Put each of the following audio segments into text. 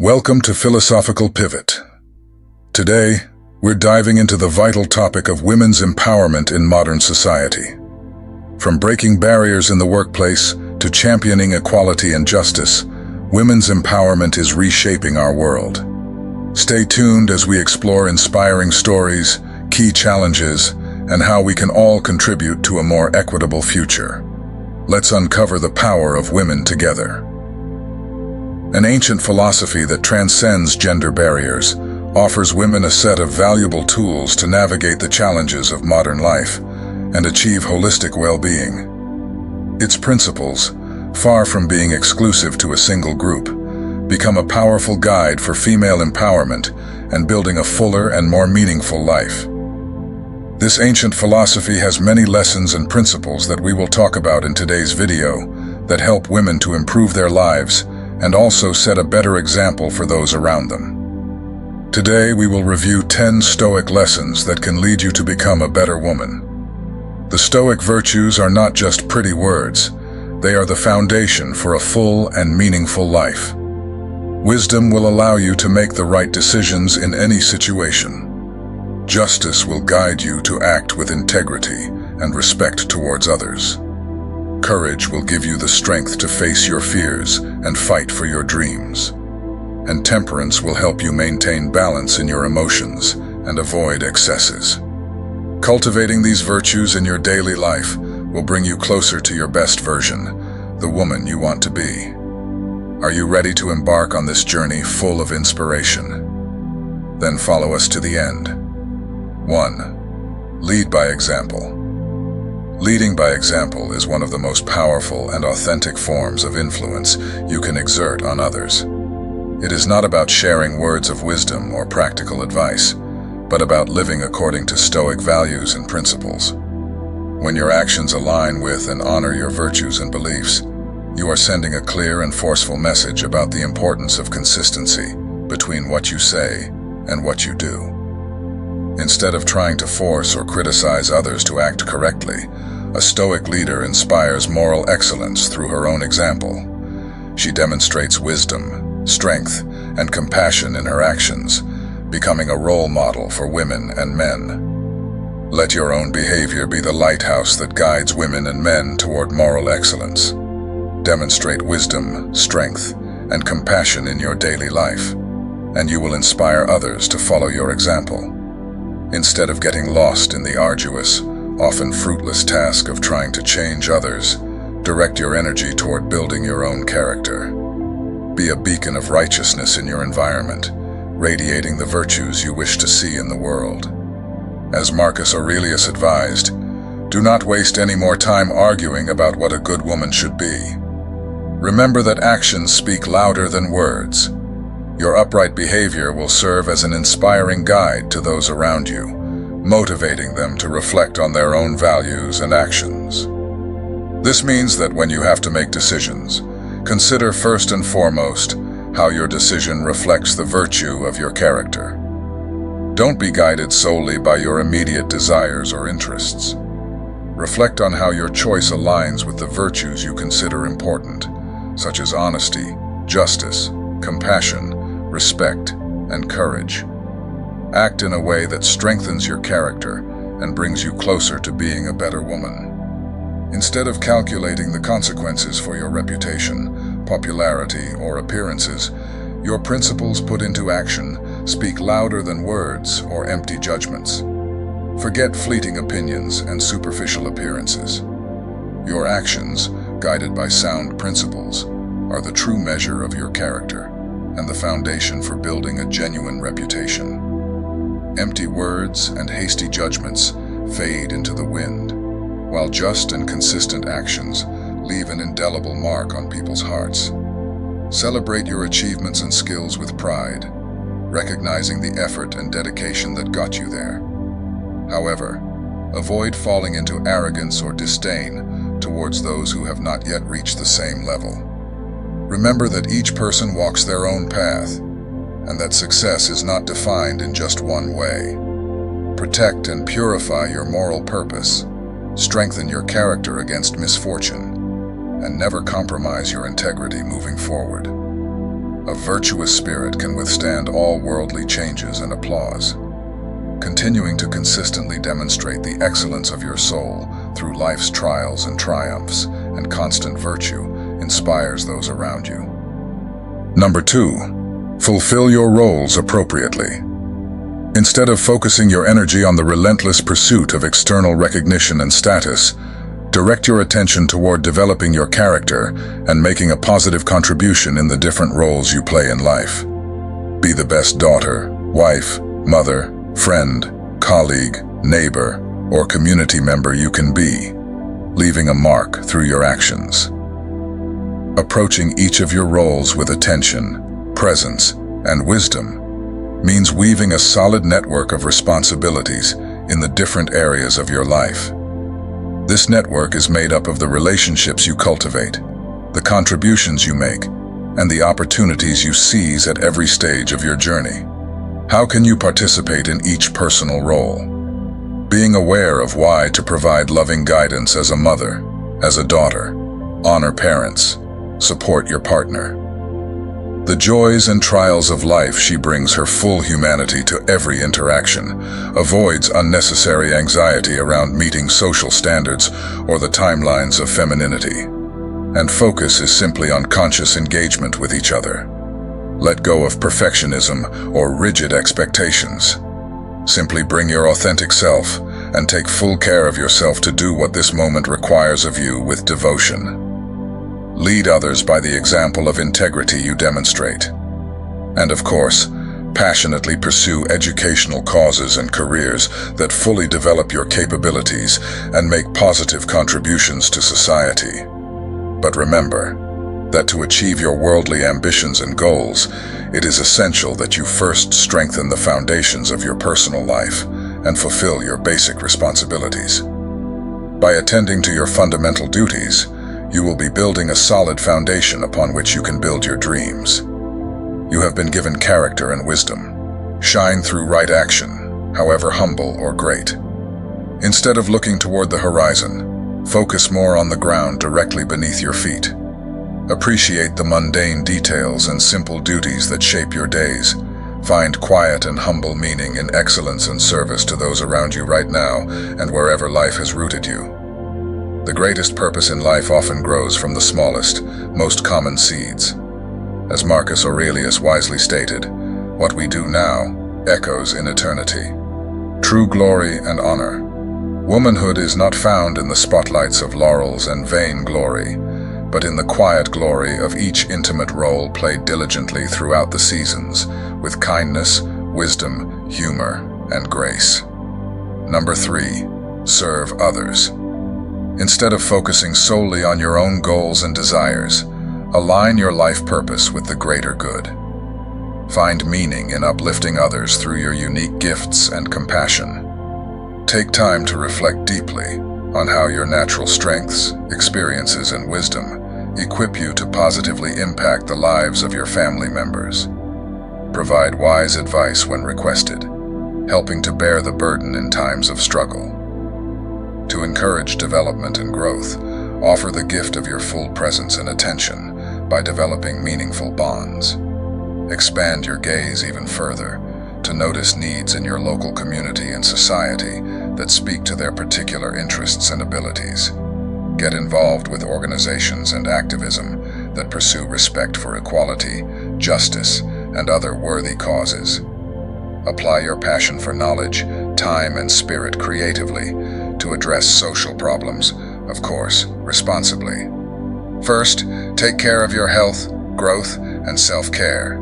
Welcome to Philosophical Pivot. Today, we're diving into the vital topic of women's empowerment in modern society. From breaking barriers in the workplace to championing equality and justice, women's empowerment is reshaping our world. Stay tuned as we explore inspiring stories, key challenges, and how we can all contribute to a more equitable future. Let's uncover the power of women together. An ancient philosophy that transcends gender barriers offers women a set of valuable tools to navigate the challenges of modern life and achieve holistic well-being. Its principles, far from being exclusive to a single group, become a powerful guide for female empowerment and building a fuller and more meaningful life. This ancient philosophy has many lessons and principles that we will talk about in today's video that help women to improve their lives and also set a better example for those around them. Today we will review 10 Stoic lessons that can lead you to become a better woman. The Stoic virtues are not just pretty words, they are the foundation for a full and meaningful life. Wisdom will allow you to make the right decisions in any situation. Justice will guide you to act with integrity and respect towards others. Courage will give you the strength to face your fears and fight for your dreams. And temperance will help you maintain balance in your emotions and avoid excesses. Cultivating these virtues in your daily life will bring you closer to your best version, the woman you want to be. Are you ready to embark on this journey full of inspiration? Then follow us to the end. 1. Lead by example. Leading by example is one of the most powerful and authentic forms of influence you can exert on others. It is not about sharing words of wisdom or practical advice, but about living according to Stoic values and principles. When your actions align with and honor your virtues and beliefs, you are sending a clear and forceful message about the importance of consistency between what you say and what you do. Instead of trying to force or criticize others to act correctly, a Stoic leader inspires moral excellence through her own example. She demonstrates wisdom, strength, and compassion in her actions, becoming a role model for women and men. Let your own behavior be the lighthouse that guides women and men toward moral excellence. Demonstrate wisdom, strength, and compassion in your daily life, and you will inspire others to follow your example. Instead of getting lost in the arduous, often fruitless task of trying to change others, direct your energy toward building your own character. Be a beacon of righteousness in your environment, radiating the virtues you wish to see in the world. As Marcus Aurelius advised, do not waste any more time arguing about what a good woman should be. Remember that actions speak louder than words. Your upright behavior will serve as an inspiring guide to those around you, motivating them to reflect on their own values and actions. This means that when you have to make decisions, consider first and foremost how your decision reflects the virtue of your character. Don't be guided solely by your immediate desires or interests. Reflect on how your choice aligns with the virtues you consider important, such as honesty, justice, compassion, respect, and courage. Act in a way that strengthens your character and brings you closer to being a better woman. Instead of calculating the consequences for your reputation, popularity, or appearances, your principles put into action speak louder than words or empty judgments. Forget fleeting opinions and superficial appearances. Your actions, guided by sound principles, are the true measure of your character and the foundation for building a genuine reputation. Empty words and hasty judgments fade into the wind, while just and consistent actions leave an indelible mark on people's hearts. Celebrate your achievements and skills with pride, recognizing the effort and dedication that got you there. However, avoid falling into arrogance or disdain towards those who have not yet reached the same level. Remember that each person walks their own path, and that success is not defined in just one way. Protect and purify your moral purpose, strengthen your character against misfortune, and never compromise your integrity moving forward. A virtuous spirit can withstand all worldly changes and applause. Continuing to consistently demonstrate the excellence of your soul through life's trials and triumphs and constant virtue inspires those around you. Number 2, fulfill your roles appropriately. Instead of focusing your energy on the relentless pursuit of external recognition and status, direct your attention toward developing your character and making a positive contribution in the different roles you play in life. Be the best daughter, wife, mother, friend, colleague, neighbor, or community member you can be, leaving a mark through your actions. Approaching each of your roles with attention, presence, and wisdom means weaving a solid network of responsibilities in the different areas of your life. This network is made up of the relationships you cultivate, the contributions you make, and the opportunities you seize at every stage of your journey. How can you participate in each personal role? Being aware of why to provide loving guidance as a mother, as a daughter, honor parents, support your partner. The joys and trials of life she brings her full humanity to every interaction, avoids unnecessary anxiety around meeting social standards or the timelines of femininity, and focus is simply on conscious engagement with each other. Let go of perfectionism or rigid expectations. Simply bring your authentic self and take full care of yourself to do what this moment requires of you with devotion. Lead others by the example of integrity you demonstrate. And of course, passionately pursue educational causes and careers that fully develop your capabilities and make positive contributions to society. But remember that to achieve your worldly ambitions and goals, it is essential that you first strengthen the foundations of your personal life and fulfill your basic responsibilities. By attending to your fundamental duties, you will be building a solid foundation upon which you can build your dreams. You have been given character and wisdom. Shine through right action, however humble or great. Instead of looking toward the horizon, focus more on the ground directly beneath your feet. Appreciate the mundane details and simple duties that shape your days. Find quiet and humble meaning in excellence and service to those around you right now and wherever life has rooted you. The greatest purpose in life often grows from the smallest, most common seeds. As Marcus Aurelius wisely stated, what we do now echoes in eternity. True glory and honor. Womanhood is not found in the spotlights of laurels and vain glory, but in the quiet glory of each intimate role played diligently throughout the seasons, with kindness, wisdom, humor, and grace. Number 3, serve others. Instead of focusing solely on your own goals and desires, align your life purpose with the greater good. Find meaning in uplifting others through your unique gifts and compassion. Take time to reflect deeply on how your natural strengths, experiences, and wisdom equip you to positively impact the lives of your family members. Provide wise advice when requested, helping to bear the burden in times of struggle. To encourage development and growth, offer the gift of your full presence and attention by developing meaningful bonds. Expand your gaze even further to notice needs in your local community and society that speak to their particular interests and abilities. Get involved with organizations and activism that pursue respect for equality, justice, and other worthy causes. Apply your passion for knowledge, time, and spirit creatively to address social problems, of course, responsibly. First, take care of your health, growth, and self-care.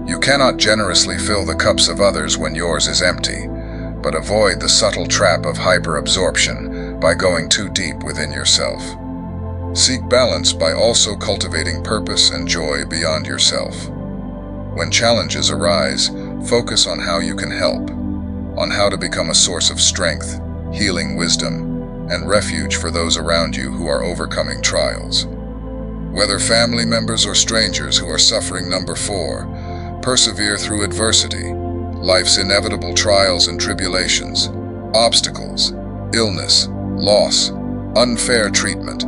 You cannot generously fill the cups of others when yours is empty, but avoid the subtle trap of hyperabsorption by going too deep within yourself. Seek balance by also cultivating purpose and joy beyond yourself. When challenges arise, focus on how you can help, on how to become a source of strength, healing wisdom, and refuge for those around you who are overcoming trials. Whether family members or strangers who are suffering. Number 4, persevere through adversity. Life's inevitable trials and tribulations, obstacles, illness, loss, unfair treatment,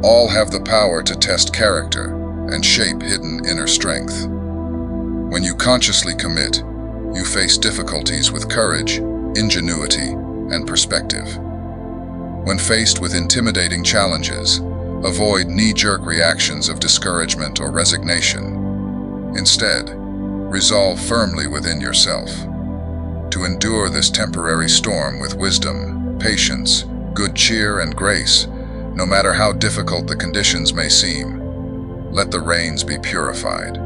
all have the power to test character and shape hidden inner strength. consciously commit, you face difficulties with courage, ingenuity, and perspective. When faced with intimidating challenges, avoid knee-jerk reactions of discouragement or resignation. Instead, resolve firmly within yourself to endure this temporary storm with wisdom, patience, good cheer, and grace, no matter how difficult the conditions may seem. Let the rains be purified.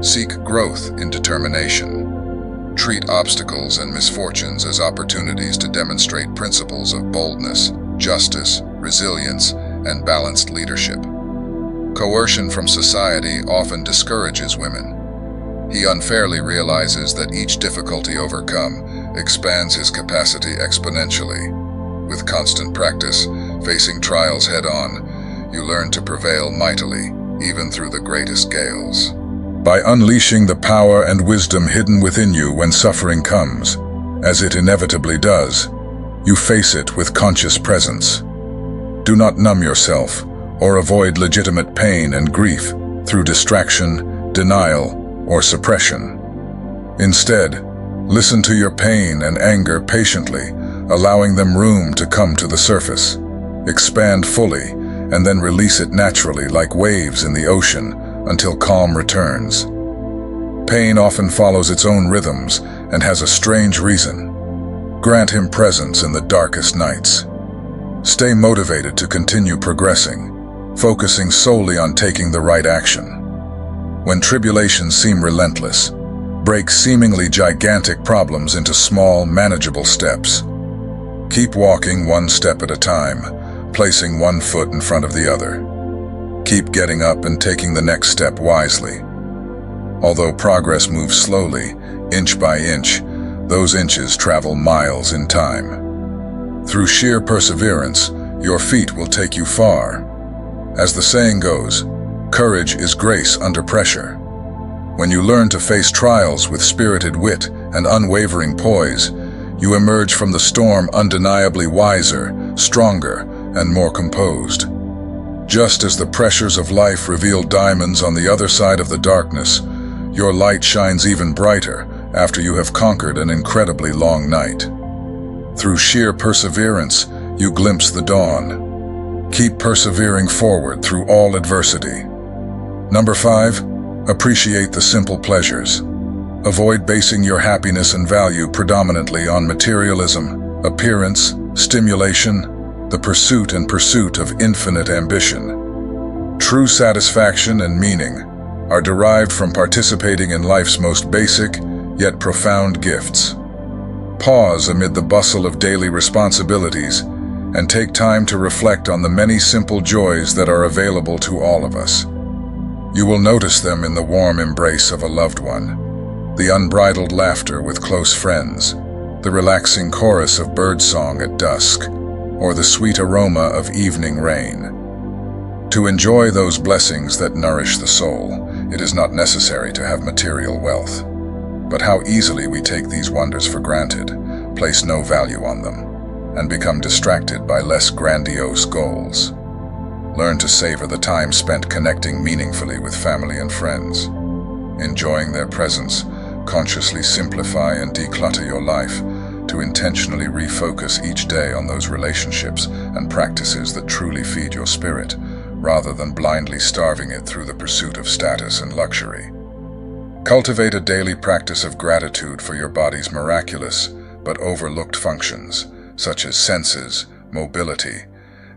Seek growth in determination. Treat obstacles and misfortunes as opportunities to demonstrate principles of boldness, justice, resilience, and balanced leadership. Coercion from society often discourages women. He unfairly realizes that each difficulty overcome expands his capacity exponentially. With constant practice, facing trials head-on, you learn to prevail mightily, even through the greatest gales. By unleashing the power and wisdom hidden within you when suffering comes, as it inevitably does, you face it with conscious presence. Do not numb yourself or avoid legitimate pain and grief through distraction, denial, or suppression. Instead, listen to your pain and anger patiently, allowing them room to come to the surface. Expand fully, and then release it naturally like waves in the ocean until calm returns. Pain often follows its own rhythms and has a strange reason. Grant him presence in the darkest nights. Stay motivated to continue progressing, focusing solely on taking the right action. When tribulations seem relentless, break seemingly gigantic problems into small, manageable steps. Keep walking one step at a time, placing one foot in front of the other. Keep getting up and taking the next step wisely. Although progress moves slowly, inch by inch, those inches travel miles in time. Through sheer perseverance, your feet will take you far. As the saying goes, courage is grace under pressure. When you learn to face trials with spirited wit and unwavering poise, you emerge from the storm undeniably wiser, stronger, and more composed. Just as the pressures of life reveal diamonds on the other side of the darkness, your light shines even brighter after you have conquered an incredibly long night. Through sheer perseverance, you glimpse the dawn. Keep persevering forward through all adversity. Number 5, appreciate the simple pleasures. Avoid basing your happiness and value predominantly on materialism, appearance, stimulation, the pursuit of infinite ambition. True satisfaction and meaning are derived from participating in life's most basic, yet profound gifts. Pause amid the bustle of daily responsibilities and take time to reflect on the many simple joys that are available to all of us. You will notice them in the warm embrace of a loved one, the unbridled laughter with close friends, the relaxing chorus of birdsong at dusk, or the sweet aroma of evening rain. To enjoy those blessings that nourish the soul, it is not necessary to have material wealth. But how easily we take these wonders for granted, place no value on them, and become distracted by less grandiose goals. Learn to savor the time spent connecting meaningfully with family and friends. Enjoying their presence, consciously simplify and declutter your life to intentionally refocus each day on those relationships and practices that truly feed your spirit, rather than blindly starving it through the pursuit of status and luxury. Cultivate a daily practice of gratitude for your body's miraculous but overlooked functions, such as senses, mobility,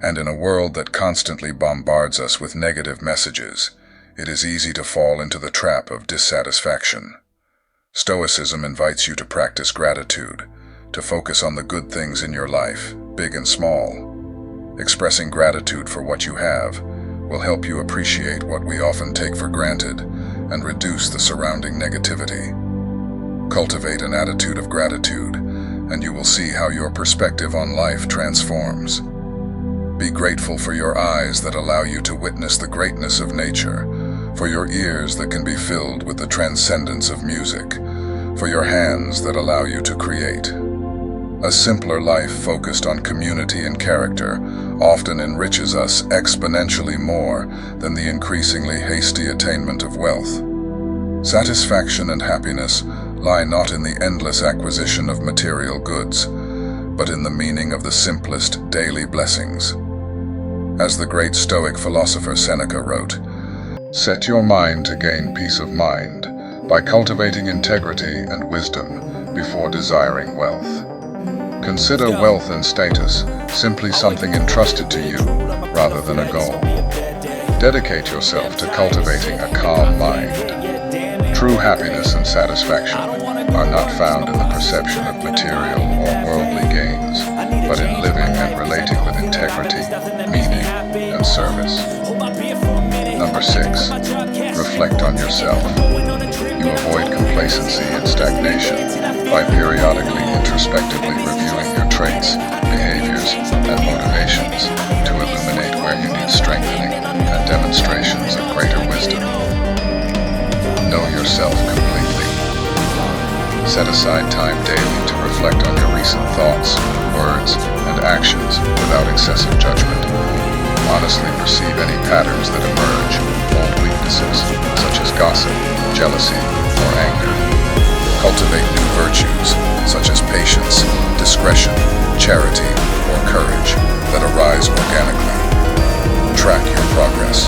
and in a world that constantly bombards us with negative messages, it is easy to fall into the trap of dissatisfaction. Stoicism invites you to practice gratitude, to focus on the good things in your life, big and small. Expressing gratitude for what you have will help you appreciate what we often take for granted and reduce the surrounding negativity. Cultivate an attitude of gratitude, and you will see how your perspective on life transforms. Be grateful for your eyes that allow you to witness the greatness of nature, for your ears that can be filled with the transcendence of music, for your hands that allow you to create. A simpler life focused on community and character often enriches us exponentially more than the increasingly hasty attainment of wealth. Satisfaction and happiness lie not in the endless acquisition of material goods, but in the meaning of the simplest daily blessings. As the great Stoic philosopher Seneca wrote, "Set your mind to gain peace of mind by cultivating integrity and wisdom before desiring wealth. Consider wealth and status simply something entrusted to you rather than a goal. Dedicate yourself to cultivating a calm mind. True happiness and satisfaction are not found in the perception of material or worldly gains, but in living and relating with integrity, meaning, and service." Number 6. Reflect on yourself. You avoid complacency and stagnation by periodically introspectively reviewing your traits, behaviors, and motivations to illuminate where you need strengthening and demonstrations of greater wisdom. Know yourself completely. Set aside time daily to reflect on your recent thoughts, words, and actions without excessive judgment. Honestly perceive any patterns that emerge, old weaknesses, such as gossip, jealousy, or anger. Cultivate new virtues, such as patience, discretion, charity, or courage, that arise organically. Track your progress.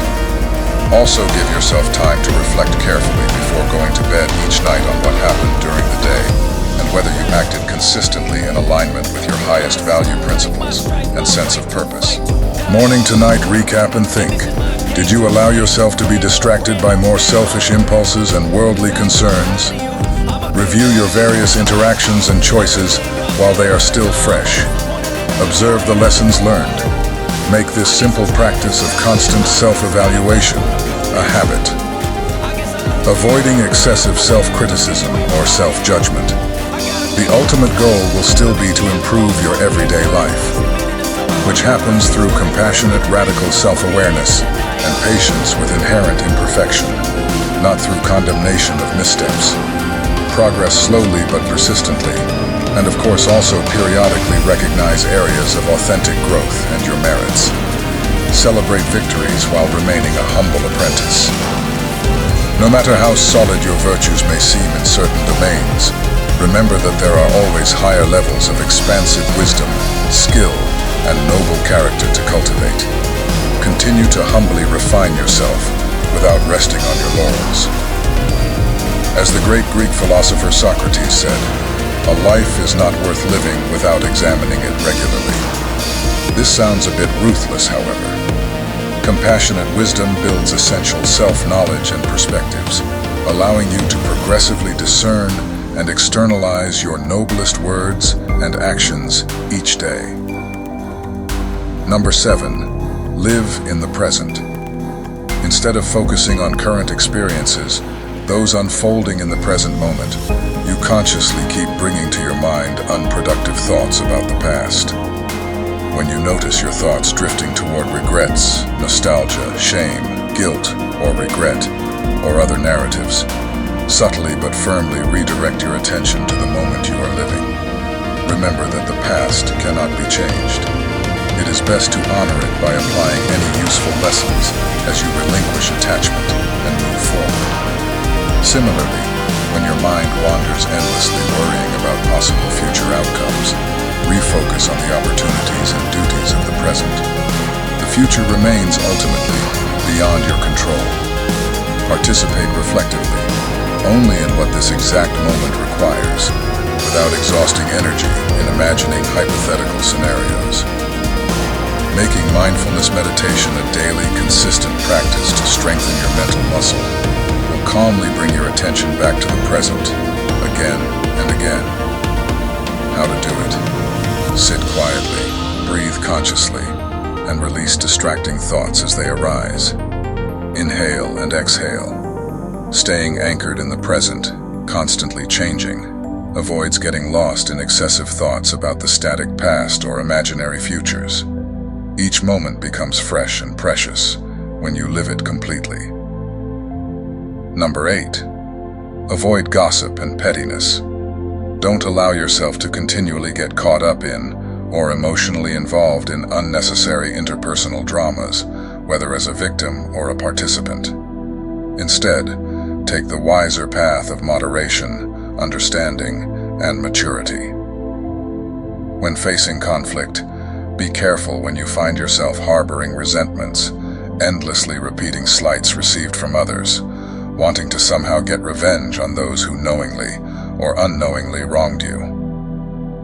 Also give yourself time to reflect carefully before going to bed each night on what happened during the day, and whether you acted consistently in alignment with your highest value principles and sense of purpose. Morning to night, recap and think. Did you allow yourself to be distracted by more selfish impulses and worldly concerns? Review your various interactions and choices while they are still fresh. Observe the lessons learned. Make this simple practice of constant self-evaluation a habit. Avoiding excessive self-criticism or self-judgment. The ultimate goal will still be to improve your everyday life, which happens through compassionate, radical self-awareness and patience with inherent imperfection, not through condemnation of missteps. Progress slowly but persistently, and of course also periodically recognize areas of authentic growth and your merits. Celebrate victories while remaining a humble apprentice. No matter how solid your virtues may seem in certain domains, remember that there are always higher levels of expansive wisdom, skill, and noble character to cultivate. Continue to humbly refine yourself without resting on your laurels. As the great Greek philosopher Socrates said, "A life is not worth living without examining it regularly." This sounds a bit ruthless, however. Compassionate wisdom builds essential self-knowledge and perspectives, allowing you to progressively discern and externalize your noblest words and actions each day. Number 7. Live in the present. Instead of focusing on current experiences, those unfolding in the present moment, you consciously keep bringing to your mind unproductive thoughts about the past. When you notice your thoughts drifting toward regrets, nostalgia, shame, guilt, or regret, or other narratives, subtly but firmly redirect your attention to the moment you are living. Remember that the past cannot be changed. It is best to honor it by applying any useful lessons as you relinquish attachment and move forward. Similarly, when your mind wanders endlessly worrying about possible future outcomes, refocus on the opportunities and duties of the present. The future remains ultimately beyond your control. Participate reflectively, only in what this exact moment requires, without exhausting energy in imagining hypothetical scenarios. Making mindfulness meditation a daily, consistent practice to strengthen your mental muscle will calmly bring your attention back to the present, again and again. How to do it? Sit quietly, breathe consciously, and release distracting thoughts as they arise. Inhale and exhale. Staying anchored in the present, constantly changing, avoids getting lost in excessive thoughts about the static past or imaginary futures. Each moment becomes fresh and precious when you live it completely. Number 8. Avoid gossip and pettiness. Don't allow yourself to continually get caught up in or emotionally involved in unnecessary interpersonal dramas, whether as a victim or a participant. Instead, take the wiser path of moderation, understanding, and maturity. When facing conflict, be careful when you find yourself harboring resentments, endlessly repeating slights received from others, wanting to somehow get revenge on those who knowingly or unknowingly wronged you.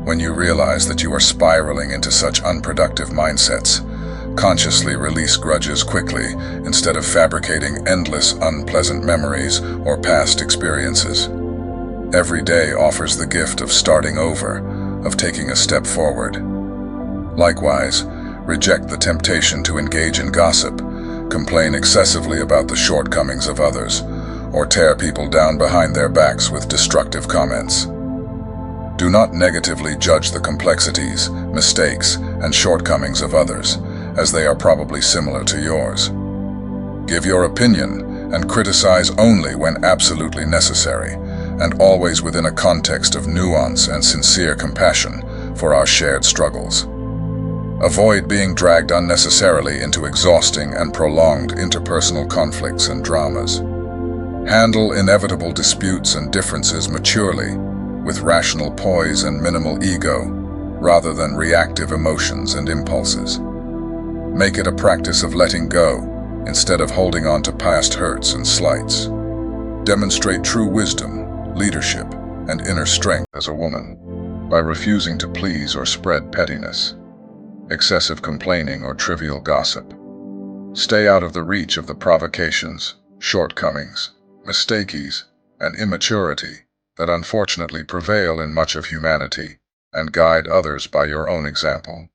When you realize that you are spiraling into such unproductive mindsets, consciously release grudges quickly instead of fabricating endless unpleasant memories or past experiences. Every day offers the gift of starting over, of taking a step forward. Likewise, reject the temptation to engage in gossip, complain excessively about the shortcomings of others, or tear people down behind their backs with destructive comments. Do not negatively judge the complexities, mistakes, and shortcomings of others, as they are probably similar to yours. Give your opinion and criticize only when absolutely necessary, and always within a context of nuance and sincere compassion for our shared struggles. Avoid being dragged unnecessarily into exhausting and prolonged interpersonal conflicts and dramas. Handle inevitable disputes and differences maturely, with rational poise and minimal ego, rather than reactive emotions and impulses. Make it a practice of letting go, instead of holding on to past hurts and slights. Demonstrate true wisdom, leadership, and inner strength as a woman, by refusing to please or spread pettiness, excessive complaining, or trivial gossip. Stay out of the reach of the provocations, shortcomings, mistakes, and immaturity that unfortunately prevail in much of humanity, and guide others by your own example.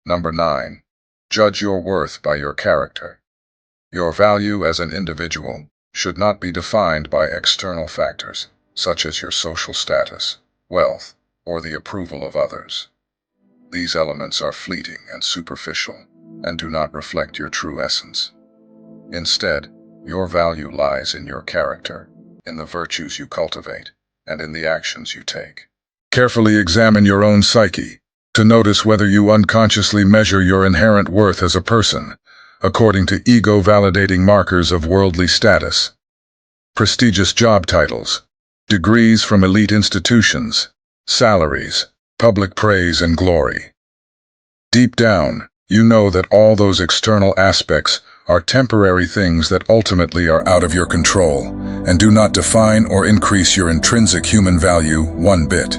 Number 9. Judge your worth by your character. Your value as an individual should not be defined by external factors, such as your social status, wealth, or the approval of others. These elements are fleeting and superficial, and do not reflect your true essence. Instead, your value lies in your character, in the virtues you cultivate, and in the actions you take. Carefully examine your own psyche to notice whether you unconsciously measure your inherent worth as a person, according to ego-validating markers of worldly status, prestigious job titles, degrees from elite institutions, salaries, public praise and glory. Deep down, you know that all those external aspects are temporary things that ultimately are out of your control and do not define or increase your intrinsic human value one bit.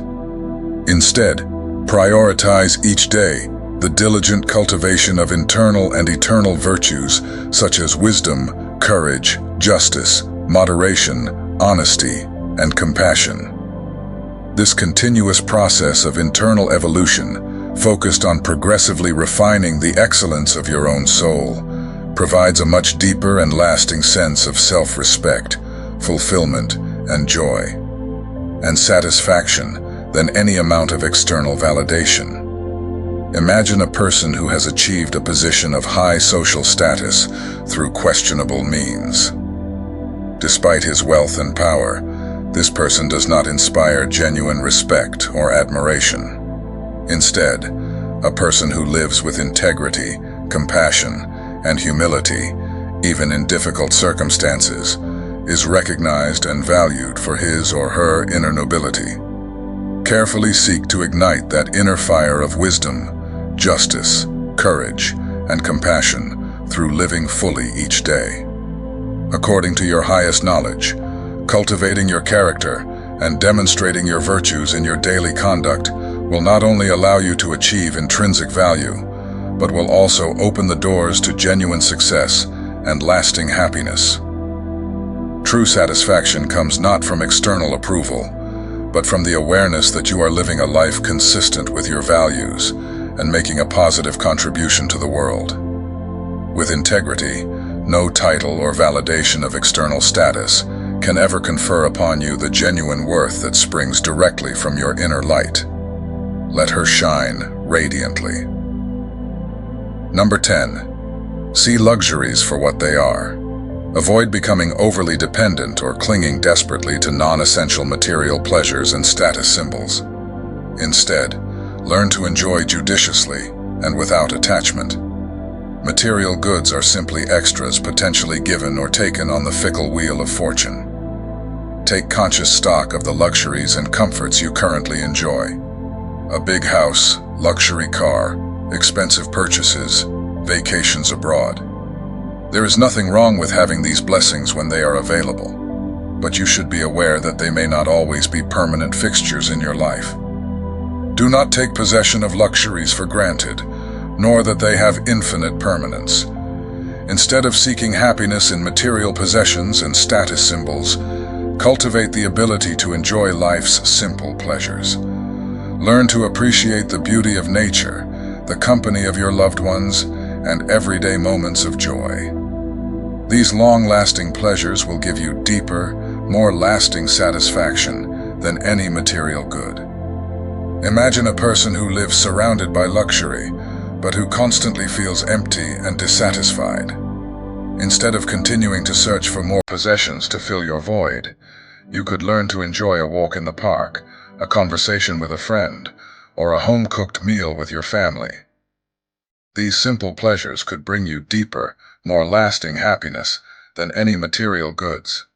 Instead, prioritize each day the diligent cultivation of internal and eternal virtues such as wisdom, courage, justice, moderation, honesty, and compassion. This continuous process of internal evolution, focused on progressively refining the excellence of your own soul, provides a much deeper and lasting sense of self-respect, fulfillment, and joy, and satisfaction than any amount of external validation. Imagine a person who has achieved a position of high social status through questionable means. Despite his wealth and power, this person does not inspire genuine respect or admiration. Instead, a person who lives with integrity, compassion, and humility, even in difficult circumstances, is recognized and valued for his or her inner nobility. Carefully seek to ignite that inner fire of wisdom, justice, courage, and compassion through living fully each day. According to your highest knowledge, cultivating your character and demonstrating your virtues in your daily conduct will not only allow you to achieve intrinsic value, but will also open the doors to genuine success and lasting happiness. True satisfaction comes not from external approval, but from the awareness that you are living a life consistent with your values and making a positive contribution to the world. With integrity, no title or validation of external status can ever confer upon you the genuine worth that springs directly from your inner light. Let her shine radiantly. Number 10. See luxuries for what they are. Avoid becoming overly dependent or clinging desperately to non-essential material pleasures and status symbols. Instead, learn to enjoy judiciously and without attachment. Material goods are simply extras potentially given or taken on the fickle wheel of fortune. Take conscious stock of the luxuries and comforts you currently enjoy. A big house, luxury car, expensive purchases, vacations abroad. There is nothing wrong with having these blessings when they are available, but you should be aware that they may not always be permanent fixtures in your life. Do not take possession of luxuries for granted, nor that they have infinite permanence. Instead of seeking happiness in material possessions and status symbols, cultivate the ability to enjoy life's simple pleasures. Learn to appreciate the beauty of nature, the company of your loved ones, and everyday moments of joy. These long-lasting pleasures will give you deeper, more lasting satisfaction than any material good. Imagine a person who lives surrounded by luxury, but who constantly feels empty and dissatisfied. Instead of continuing to search for more possessions to fill your void, you could learn to enjoy a walk in the park, a conversation with a friend, or a home-cooked meal with your family. These simple pleasures could bring you deeper, more lasting happiness than any material goods.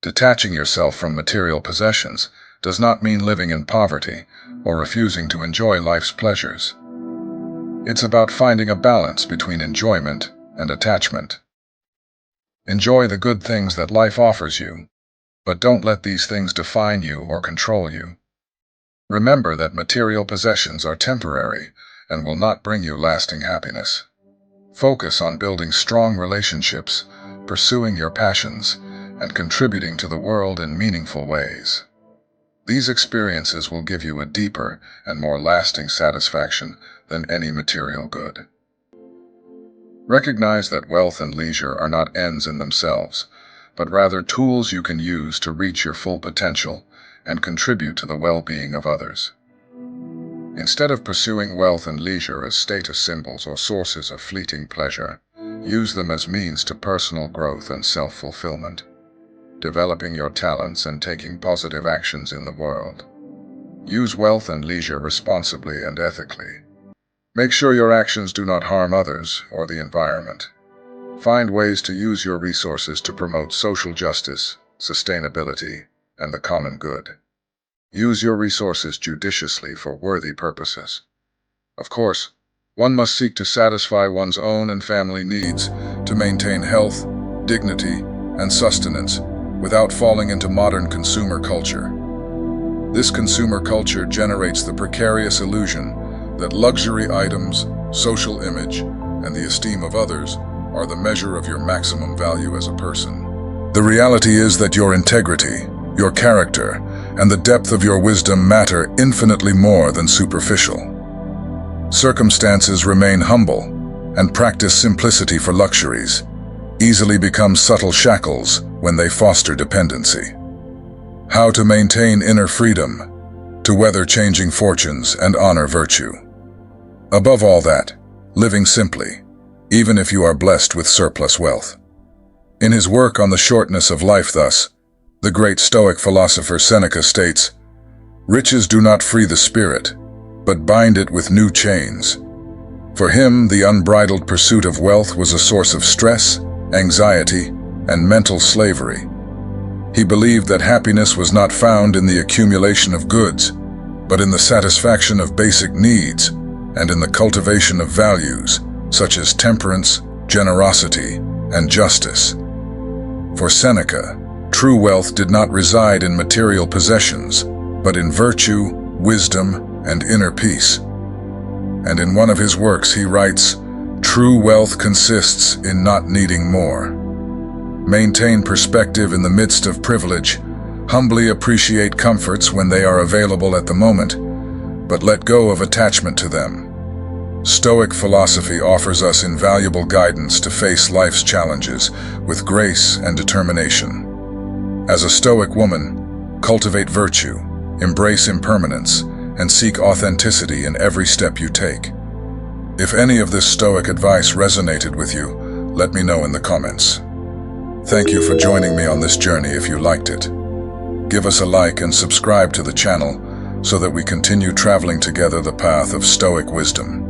Detaching yourself from material possessions does not mean living in poverty or refusing to enjoy life's pleasures. It's about finding a balance between enjoyment and attachment. Enjoy the good things that life offers you, but don't let these things define you or control you. Remember that material possessions are temporary and will not bring you lasting happiness. Focus on building strong relationships, pursuing your passions, and contributing to the world in meaningful ways. These experiences will give you a deeper and more lasting satisfaction than any material good. Recognize that wealth and leisure are not ends in themselves, but rather tools you can use to reach your full potential and contribute to the well-being of others. Instead of pursuing wealth and leisure as status symbols or sources of fleeting pleasure, use them as means to personal growth and self-fulfillment, developing your talents and taking positive actions in the world. Use wealth and leisure responsibly and ethically. Make sure your actions do not harm others or the environment. Find ways to use your resources to promote social justice, sustainability, and the common good. Use your resources judiciously for worthy purposes. Of course, one must seek to satisfy one's own and family needs to maintain health, dignity, and sustenance without falling into modern consumer culture. This consumer culture generates the precarious illusion that luxury items, social image, and the esteem of others are the measure of your maximum value as a person. The reality is that your integrity, your character, and the depth of your wisdom matter infinitely more than superficial. Circumstances remain humble, and practice simplicity for luxuries easily become subtle shackles when they foster dependency. How to maintain inner freedom, to weather changing fortunes and honor virtue. Above all that, living simply, even if you are blessed with surplus wealth. In his work on the shortness of life thus, the great Stoic philosopher Seneca states, "Riches do not free the spirit, but bind it with new chains." For him, the unbridled pursuit of wealth was a source of stress, anxiety, and mental slavery. He believed that happiness was not found in the accumulation of goods, but in the satisfaction of basic needs and in the cultivation of values such as temperance, generosity, and justice. For Seneca, true wealth did not reside in material possessions, but in virtue, wisdom, and inner peace. And in one of his works he writes, "True wealth consists in not needing more. Maintain perspective in the midst of privilege, humbly appreciate comforts when they are available at the moment, but let go of attachment to them." Stoic philosophy offers us invaluable guidance to face life's challenges with grace and determination. As a Stoic woman, cultivate virtue, embrace impermanence, and seek authenticity in every step you take. If any of this Stoic advice resonated with you, let me know in the comments. Thank you for joining me on this journey if you liked it. Give us a like and subscribe to the channel so that we continue traveling together the path of Stoic wisdom.